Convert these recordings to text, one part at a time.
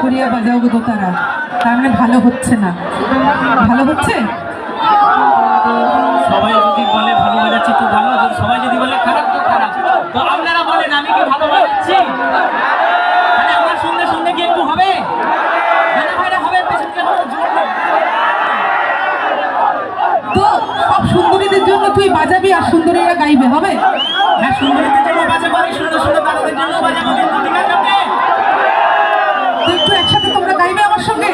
করিয়া বাজাও গো দোতারা, তার মানে ভালো হচ্ছে না। ভালো হচ্ছে? সবাই যদি বলে ভালো বাজাচ্ছি তো ভালো, সবাই যদি বলে খারাপ তো খারাপ। তো আপনারা বলেন আমি কি ভালো বাজাচ্ছি? মানে আমার সঙ্গে সঙ্গে কি একটু হবে? মানে ভাইরা হবে পেছনকে জোর না। তো সব সুন্দরীদের জন্য তুই বাজাবি আর সুন্দরীরা গাইবে, হবে? হ্যাঁ, সুন্দরীদের জন্য বাজাবো, সুন্দর সুন্দর দাদাদের জন্য বাজাবো, কিন্তু ঠিক আছে ওকে? তো একটু একসাথে তোমরা গাইবে আমার সঙ্গে।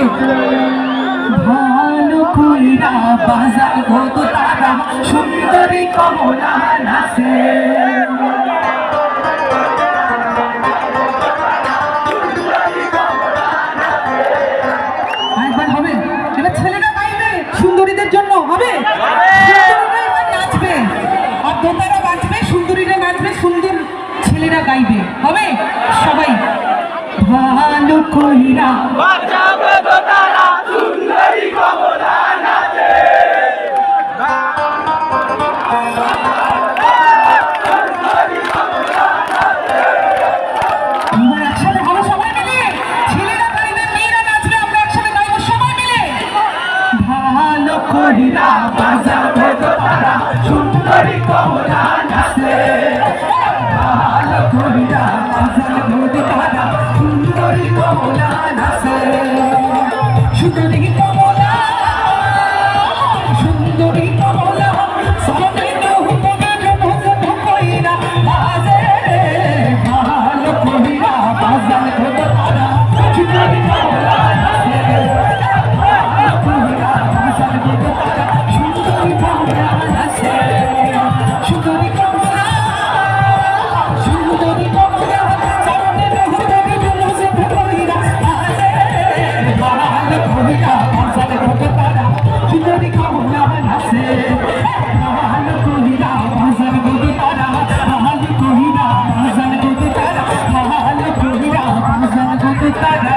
ভালো কইরা বাজার গো দোতারা, সুন্দরী কমলা নাচে। আরেকবার হবে? এবার ছেলেরা গাইবে সুন্দরীদের জন্য, হবে? সুন্দরীরা এবার নাচবে আর দোতারা বাজবে, সুন্দরীরা নাচবে, সুন্দর ছেলেরা গাইবে, হবে? সবাই ভালো কইরা বাজাবে দোতারা, সুন্দরী কমলা নাচে। আমরা একসাথে ভালো সবাই মিলে, ছেলেরা গাইবে, মেয়েরা নাচবে, আমরা একসাথে গাইবো সবাই মিলে। ভালো কইরা বাজাবে দোতারা, সুন্দরী কমলা নাচে। ভালো কইরা বাজাবে দোতারা, সুন্দরী কমলা নাচে। সুন্দরী কমলা, সুন্দরী কমলা, সবাই কইরা বাজে। ভালো কইরা বাজাবে দোতারা, সুন্দরী কমলা নাচে। ভালো কইরা বাজাবে দোতারা, সুন্দরী কমলা নাচে। সুন্দরী কমলা, সুন্দরী কমলা, সবাই কইরা বাজে। ভালো কইরা বাজাবে দোতারা, সুন্দরী কমলা নাচে। ভালো কইরা বাজাবে দোতারা, ভালো কইরা বাজাবে দোতারা, ভালো কইরা বাজাবে দোতারা।